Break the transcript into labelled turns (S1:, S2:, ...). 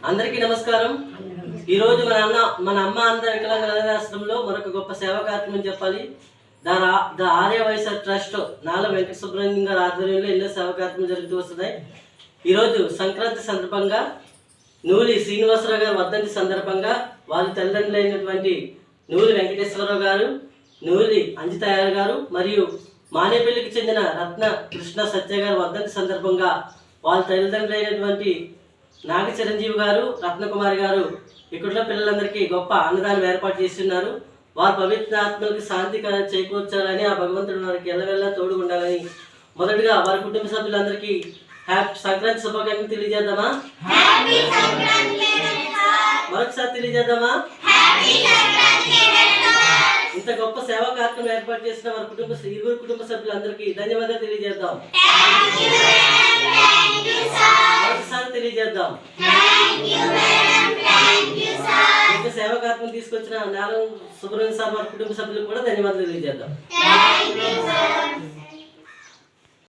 S1: అందరికీ నమస్కారం. ఈరోజు మన అమ్మ అంధ వికలాంగ అనాథాశ్రమంలో మరొక గొప్ప సేవా కార్యక్రమం చెప్పాలి. ద ఆర్యవైఎస్ఆర్ ట్రస్ట్ నాల వెంకట సుబ్రహ్మణ్యం గారి ఆధ్వర్యంలో ఎన్నో సేవా కార్యక్రమం జరుగుతూ వస్తున్నాయి. ఈరోజు సంక్రాంతి సందర్భంగా నూలి శ్రీనివాసరావు గారి వర్ధంతి సందర్భంగా వారి తల్లిదండ్రులైనటువంటి నూలి వెంకటేశ్వరరావు గారు, నూలి అంజితయ్య గారు మరియు మానేపల్లికి చెందిన రత్న కృష్ణ సత్య గారి వర్ధంతి సందర్భంగా వాళ్ళ తల్లిదండ్రులైనటువంటి నాగ చిరంజీవి గారు, రత్నకుమారి గారు ఇక్కడున్న పిల్లలందరికీ గొప్ప అన్నదానం ఏర్పాటు చేస్తున్నారు. వారి పవిత్ర ఆత్మలకు శాంతి చేకూర్చాలని ఆ భగవంతుడు వారికి ఎల్లవెల్లా తోడు ఉండాలని మొదటగా వారి కుటుంబ సభ్యులందరికీ హ్యాపీ సంక్రాంతి శుభాకాంక్షలు తెలియజేద్దామా? మరొకసారి తెలియజేద్దామా? ఇంత గొప్ప సేవా కార్యక్రమం ఏర్పాటు చేసిన వారి ఇరువురు కుటుంబ సభ్యులందరికీ ధన్యవాదాలు తెలియజేద్దాం. మరొకసారి తెలియజేద్దాం. ఇంత సేవా కార్యక్రమం తీసుకొచ్చిన నాలుగు సుబ్రహ్మణ్యం సార్ వారి కుటుంబ సభ్యులకు కూడా ధన్యవాదాలు తెలియజేద్దాం.